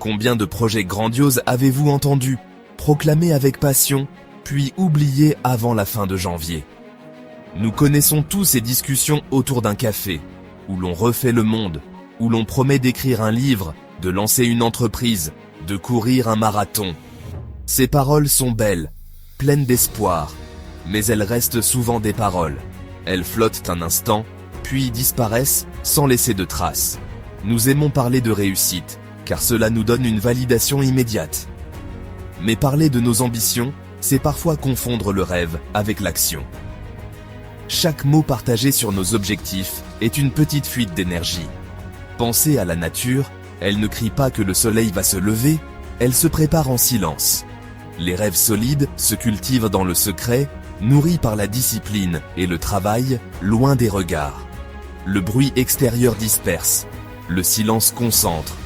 Combien de projets grandioses avez-vous entendus, proclamés avec passion, puis oubliés avant la fin de janvier? Nous connaissons tous ces discussions autour d'un café, où l'on refait le monde, où l'on promet d'écrire un livre, de lancer une entreprise, de courir un marathon. Ces paroles sont belles, pleines d'espoir, mais elles restent souvent des paroles. Elles flottent un instant, puis disparaissent sans laisser de traces. Nous aimons parler de réussite, car cela nous donne une validation immédiate. Mais parler de nos ambitions, c'est parfois confondre le rêve avec l'action. Chaque mot partagé sur nos objectifs est une petite fuite d'énergie. Pensez à la nature, elle ne crie pas que le soleil va se lever, elle se prépare en silence. Les rêves solides se cultivent dans le secret, nourris par la discipline et le travail, loin des regards. Le bruit extérieur disperse, le silence concentre.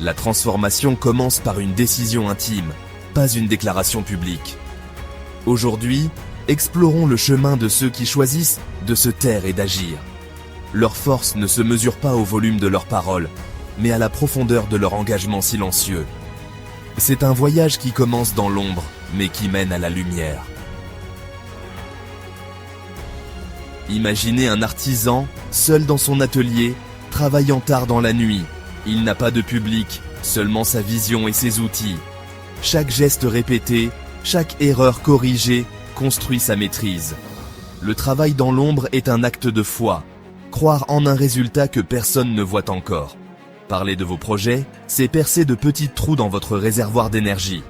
La transformation commence par une décision intime, pas une déclaration publique. Aujourd'hui, explorons le chemin de ceux qui choisissent de se taire et d'agir. Leur force ne se mesure pas au volume de leurs paroles, mais à la profondeur de leur engagement silencieux. C'est un voyage qui commence dans l'ombre, mais qui mène à la lumière. Imaginez un artisan, seul dans son atelier, travaillant tard dans la nuit. Il n'a pas de public, seulement sa vision et ses outils. Chaque geste répété, chaque erreur corrigée, construit sa maîtrise. Le travail dans l'ombre est un acte de foi. Croire en un résultat que personne ne voit encore. Parler de vos projets, c'est percer de petits trous dans votre réservoir d'énergie.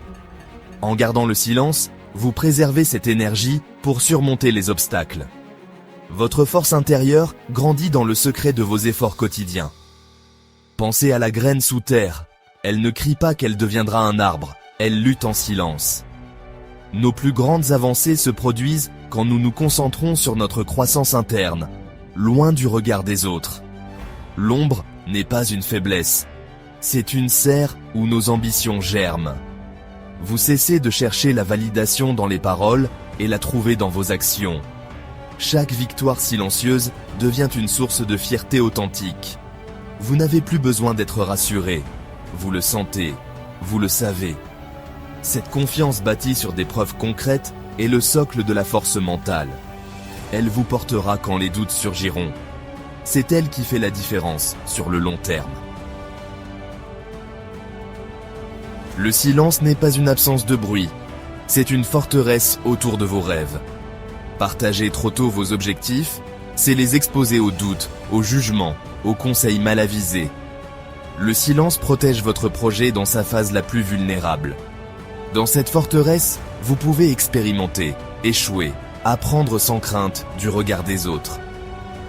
En gardant le silence, vous préservez cette énergie pour surmonter les obstacles. Votre force intérieure grandit dans le secret de vos efforts quotidiens. Pensez à la graine sous terre. Elle ne crie pas qu'elle deviendra un arbre, elle lutte en silence. Nos plus grandes avancées se produisent quand nous nous concentrons sur notre croissance interne, loin du regard des autres. L'ombre n'est pas une faiblesse, c'est une serre où nos ambitions germent. Vous cessez de chercher la validation dans les paroles et la trouvez dans vos actions. Chaque victoire silencieuse devient une source de fierté authentique. Vous n'avez plus besoin d'être rassuré, vous le sentez, vous le savez. Cette confiance bâtie sur des preuves concrètes est le socle de la force mentale. Elle vous portera quand les doutes surgiront. C'est elle qui fait la différence sur le long terme. Le silence n'est pas une absence de bruit, c'est une forteresse autour de vos rêves. Partager trop tôt vos objectifs, c'est les exposer aux doutes, aux jugements, aux conseils mal avisés. Le silence protège votre projet dans sa phase la plus vulnérable. Dans cette forteresse, vous pouvez expérimenter, échouer, apprendre sans crainte du regard des autres.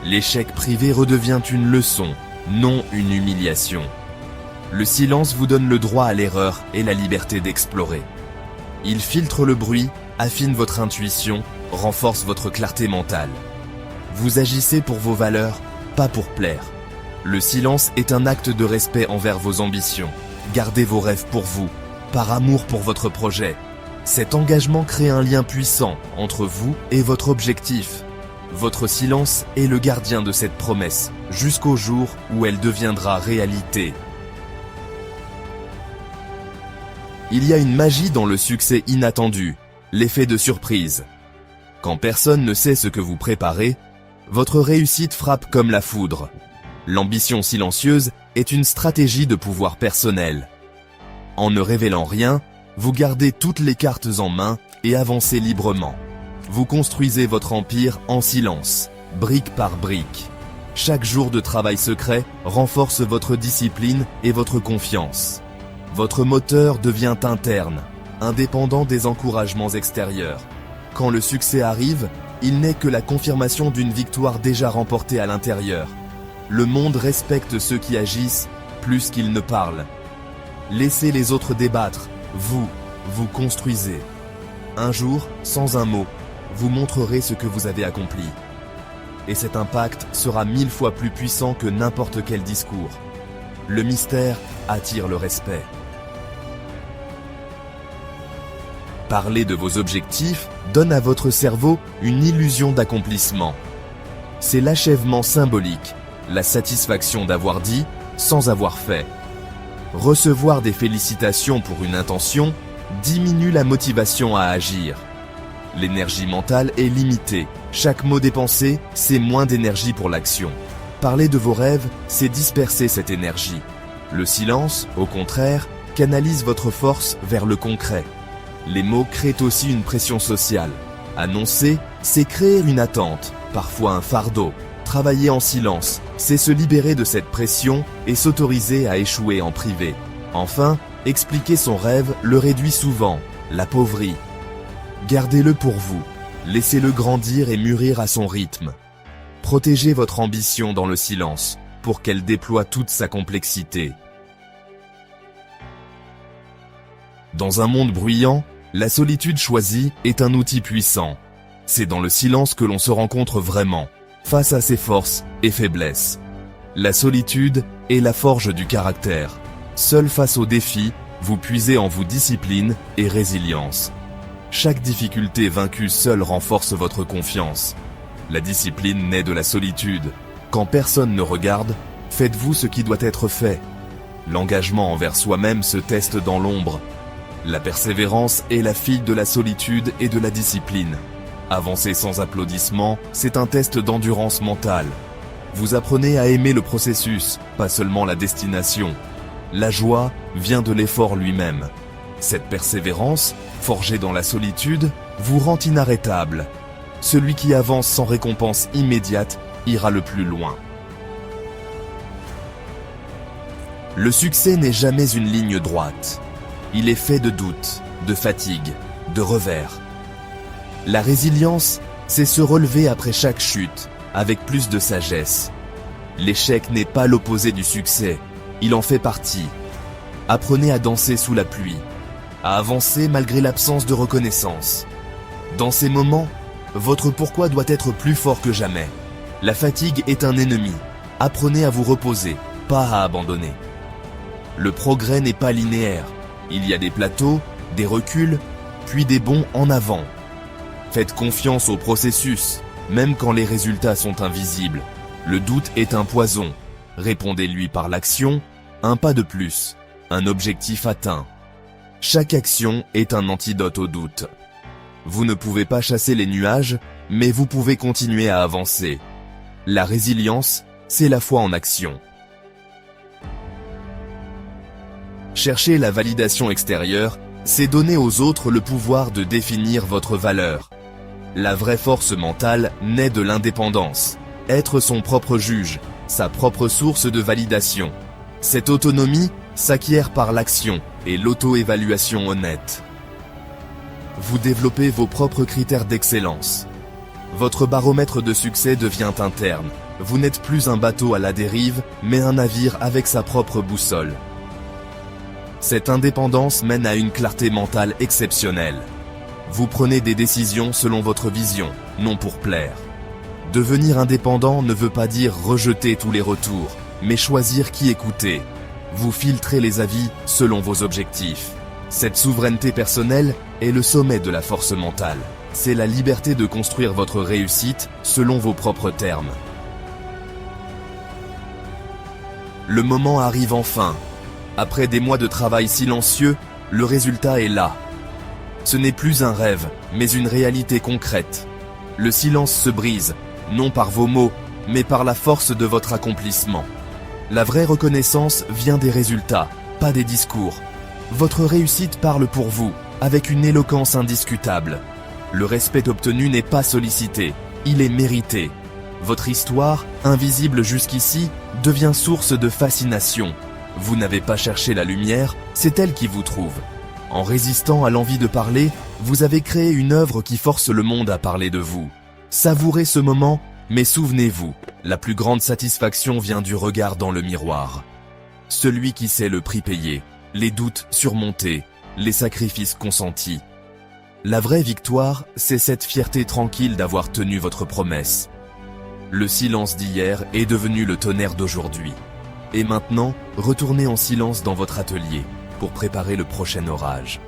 L'échec privé redevient une leçon, non une humiliation. Le silence vous donne le droit à l'erreur et la liberté d'explorer. Il filtre le bruit, affine votre intuition, renforce votre clarté mentale. Vous agissez pour vos valeurs, pas pour plaire. Le silence est un acte de respect envers vos ambitions. Gardez vos rêves pour vous, par amour pour votre projet. Cet engagement crée un lien puissant entre vous et votre objectif. Votre silence est le gardien de cette promesse, jusqu'au jour où elle deviendra réalité. Il y a une magie dans le succès inattendu, l'effet de surprise. Quand personne ne sait ce que vous préparez, votre réussite frappe comme la foudre. L'ambition silencieuse est une stratégie de pouvoir personnel. En ne révélant rien, vous gardez toutes les cartes en main et avancez librement. Vous construisez votre empire en silence, brique par brique. Chaque jour de travail secret renforce votre discipline et votre confiance. Votre moteur devient interne, indépendant des encouragements extérieurs. Quand le succès arrive, il n'est que la confirmation d'une victoire déjà remportée à l'intérieur. Le monde respecte ceux qui agissent plus qu'ils ne parlent. Laissez les autres débattre, vous construisez. Un jour, sans un mot, vous montrerez ce que vous avez accompli. Et cet impact sera 1000 fois plus puissant que n'importe quel discours. Le mystère attire le respect. Parler de vos objectifs donne à votre cerveau une illusion d'accomplissement. C'est l'achèvement symbolique, la satisfaction d'avoir dit sans avoir fait. Recevoir des félicitations pour une intention diminue la motivation à agir. L'énergie mentale est limitée. Chaque mot dépensé, c'est moins d'énergie pour l'action. Parler de vos rêves, c'est disperser cette énergie. Le silence, au contraire, canalise votre force vers le concret. Les mots créent aussi une pression sociale. Annoncer, c'est créer une attente, parfois un fardeau. Travailler en silence, c'est se libérer de cette pression et s'autoriser à échouer en privé. Enfin, expliquer son rêve le réduit souvent, l'appauvrit. Gardez-le pour vous, laissez-le grandir et mûrir à son rythme. Protégez votre ambition dans le silence, pour qu'elle déploie toute sa complexité. Dans un monde bruyant, la solitude choisie est un outil puissant. C'est dans le silence que l'on se rencontre vraiment, face à ses forces et faiblesses. La solitude est la forge du caractère. Seul face aux défis, vous puisez en vous discipline et résilience. Chaque difficulté vaincue seule renforce votre confiance. La discipline naît de la solitude. Quand personne ne regarde, faites-vous ce qui doit être fait. L'engagement envers soi-même se teste dans l'ombre. La persévérance est la fille de la solitude et de la discipline. Avancer sans applaudissements, c'est un test d'endurance mentale. Vous apprenez à aimer le processus, pas seulement la destination. La joie vient de l'effort lui-même. Cette persévérance, forgée dans la solitude, vous rend inarrêtable. Celui qui avance sans récompense immédiate ira le plus loin. Le succès n'est jamais une ligne droite. Il est fait de doutes, de fatigue, de revers. La résilience, c'est se relever après chaque chute, avec plus de sagesse. L'échec n'est pas l'opposé du succès, il en fait partie. Apprenez à danser sous la pluie, à avancer malgré l'absence de reconnaissance. Dans ces moments, votre pourquoi doit être plus fort que jamais. La fatigue est un ennemi. Apprenez à vous reposer, pas à abandonner. Le progrès n'est pas linéaire. Il y a des plateaux, des reculs, puis des bonds en avant. Faites confiance au processus, même quand les résultats sont invisibles. Le doute est un poison. Répondez-lui par l'action, un pas de plus, un objectif atteint. Chaque action est un antidote au doute. Vous ne pouvez pas chasser les nuages, mais vous pouvez continuer à avancer. La résilience, c'est la foi en action. Chercher la validation extérieure, c'est donner aux autres le pouvoir de définir votre valeur. La vraie force mentale naît de l'indépendance. Être son propre juge, sa propre source de validation. Cette autonomie s'acquiert par l'action et l'auto-évaluation honnête. Vous développez vos propres critères d'excellence. Votre baromètre de succès devient interne. Vous n'êtes plus un bateau à la dérive, mais un navire avec sa propre boussole. Cette indépendance mène à une clarté mentale exceptionnelle. Vous prenez des décisions selon votre vision, non pour plaire. Devenir indépendant ne veut pas dire rejeter tous les retours, mais choisir qui écouter. Vous filtrez les avis selon vos objectifs. Cette souveraineté personnelle est le sommet de la force mentale. C'est la liberté de construire votre réussite selon vos propres termes. Le moment arrive enfin. Après des mois de travail silencieux, le résultat est là. Ce n'est plus un rêve, mais une réalité concrète. Le silence se brise, non par vos mots, mais par la force de votre accomplissement. La vraie reconnaissance vient des résultats, pas des discours. Votre réussite parle pour vous, avec une éloquence indiscutable. Le respect obtenu n'est pas sollicité, il est mérité. Votre histoire, invisible jusqu'ici, devient source de fascination. Vous n'avez pas cherché la lumière, c'est elle qui vous trouve. En résistant à l'envie de parler, vous avez créé une œuvre qui force le monde à parler de vous. Savourez ce moment, mais souvenez-vous, la plus grande satisfaction vient du regard dans le miroir. Celui qui sait le prix payé, les doutes surmontés, les sacrifices consentis. La vraie victoire, c'est cette fierté tranquille d'avoir tenu votre promesse. Le silence d'hier est devenu le tonnerre d'aujourd'hui. Et maintenant, retournez en silence dans votre atelier pour préparer le prochain orage.